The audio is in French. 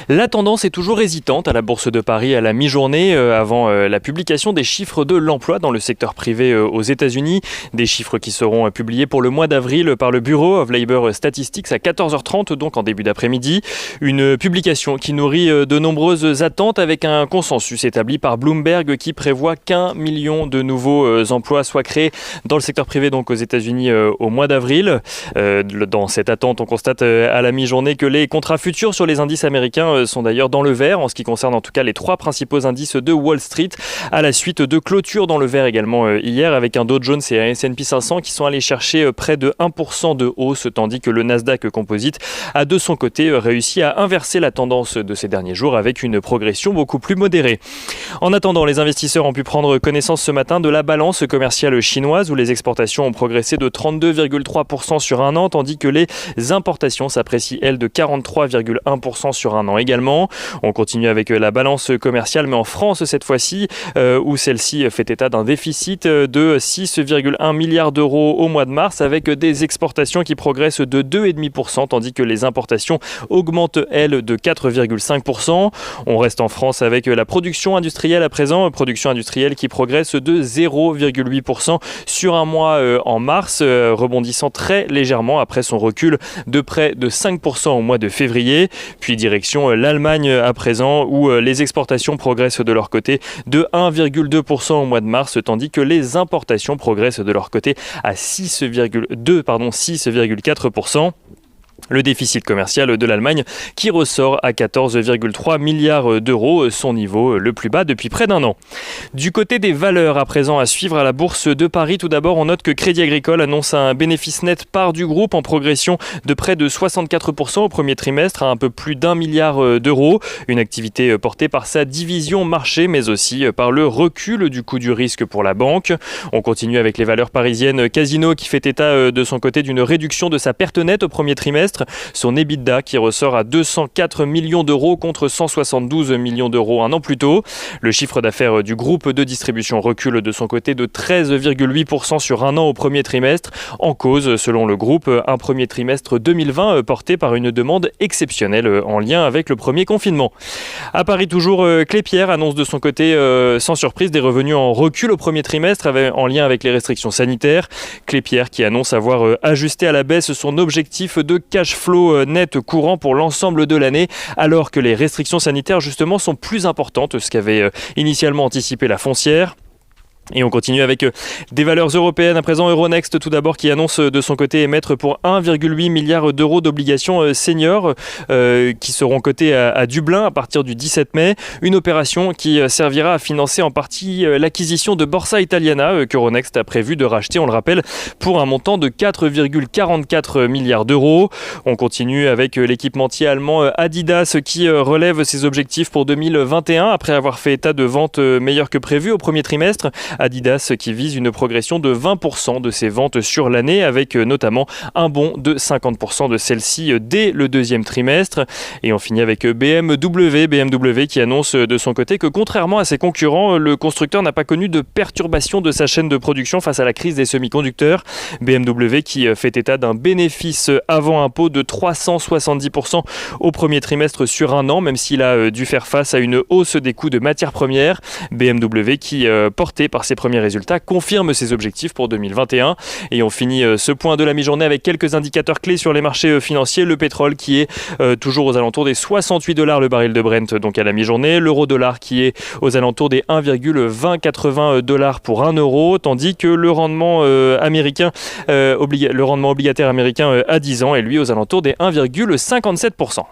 La tendance est toujours hésitante à la Bourse de Paris à la mi-journée avant la publication des chiffres de l'emploi dans le secteur privé aux États-Unis. Des chiffres qui seront publiés pour le mois d'avril par le Bureau of Labor Statistics à 14h30, donc en début d'après-midi. Une publication qui nourrit de nombreuses attentes avec un consensus établi par Bloomberg qui prévoit qu'1 million de nouveaux emplois soient créés dans le secteur privé donc aux États-Unis au mois d'avril. Dans cette attente, on constate à la mi-journée que les contrats futurs sur les indices américains sont d'ailleurs dans le vert, en ce qui concerne en tout cas les trois principaux indices de Wall Street, à la suite de clôtures dans le vert également hier, avec un Dow Jones et un S&P 500 qui sont allés chercher près de 1% de hausse, tandis que le Nasdaq Composite a de son côté réussi à inverser la tendance de ces derniers jours avec une progression beaucoup plus modérée. En attendant, les investisseurs ont pu prendre connaissance ce matin de la balance commerciale chinoise où les exportations ont progressé de 32,3% sur un an, tandis que les importations s'apprécient, elles, de 43,1% sur un an également. On continue avec la balance commerciale, mais en France cette fois-ci, où celle-ci fait état d'un déficit de 6,1 milliards d'euros au mois de mars, avec des exportations qui progressent de 2,5%, tandis que les importations augmentent, elles, de 4,5%. On reste en France avec la production industrielle à présent, production industrielle qui progresse de 0,8% sur un mois en mars, rebondissant très légèrement après son recul de près de 5% au mois de février. Puis direction l'Allemagne à présent, où les exportations progressent de leur côté de 1,2% au mois de mars, tandis que les importations progressent de leur côté à 6,4%. Le déficit commercial de l'Allemagne qui ressort à 14,3 milliards d'euros, son niveau le plus bas depuis près d'un an. Du côté des valeurs à présent à suivre à la Bourse de Paris, tout d'abord on note que Crédit Agricole annonce un bénéfice net part du groupe en progression de près de 64% au premier trimestre à un peu plus d'1 milliard d'euros. Une activité portée par sa division marché mais aussi par le recul du coût du risque pour la banque. On continue avec les valeurs parisiennes. Casino qui fait état de son côté d'une réduction de sa perte nette au premier trimestre. Son EBITDA qui ressort à 204 millions d'euros contre 172 millions d'euros un an plus tôt. Le chiffre d'affaires du groupe de distribution recule de son côté de 13,8% sur un an au premier trimestre. En cause, selon le groupe, un premier trimestre 2020 porté par une demande exceptionnelle en lien avec le premier confinement. À Paris toujours, Klépierre annonce de son côté sans surprise des revenus en recul au premier trimestre en lien avec les restrictions sanitaires. Klépierre qui annonce avoir ajusté à la baisse son objectif de cash flow net courant pour l'ensemble de l'année, alors que les restrictions sanitaires justement sont plus importantes, ce qu'avait initialement anticipé la foncière. Et on continue avec des valeurs européennes. À présent, Euronext tout d'abord qui annonce de son côté émettre pour 1,8 milliard d'euros d'obligations seniors qui seront cotées à Dublin à partir du 17 mai. Une opération qui servira à financer en partie l'acquisition de Borsa Italiana qu'Euronext a prévu de racheter, on le rappelle, pour un montant de 4,44 milliards d'euros. On continue avec l'équipementier allemand Adidas qui relève ses objectifs pour 2021 après avoir fait état de ventes meilleures que prévues au premier trimestre. Adidas qui vise une progression de 20% de ses ventes sur l'année avec notamment un bond de 50% de celle-ci dès le deuxième trimestre. Et on finit avec BMW qui annonce de son côté que contrairement à ses concurrents, le constructeur n'a pas connu de perturbation de sa chaîne de production face à la crise des semi-conducteurs. BMW qui fait état d'un bénéfice avant impôt de 370% au premier trimestre sur un an, même s'il a dû faire face à une hausse des coûts de matières premières. BMW qui, porté par ses premiers résultats, confirme ses objectifs pour 2021. Et on finit ce point de la mi-journée avec quelques indicateurs clés sur les marchés financiers. Le pétrole qui est toujours aux alentours des $68 le baril de Brent, donc à la mi-journée. L'euro-dollar qui est aux alentours des 1,2080 pour 1 euro, tandis que le rendement obligataire américain à 10 ans est lui aux alentours des 1,57%.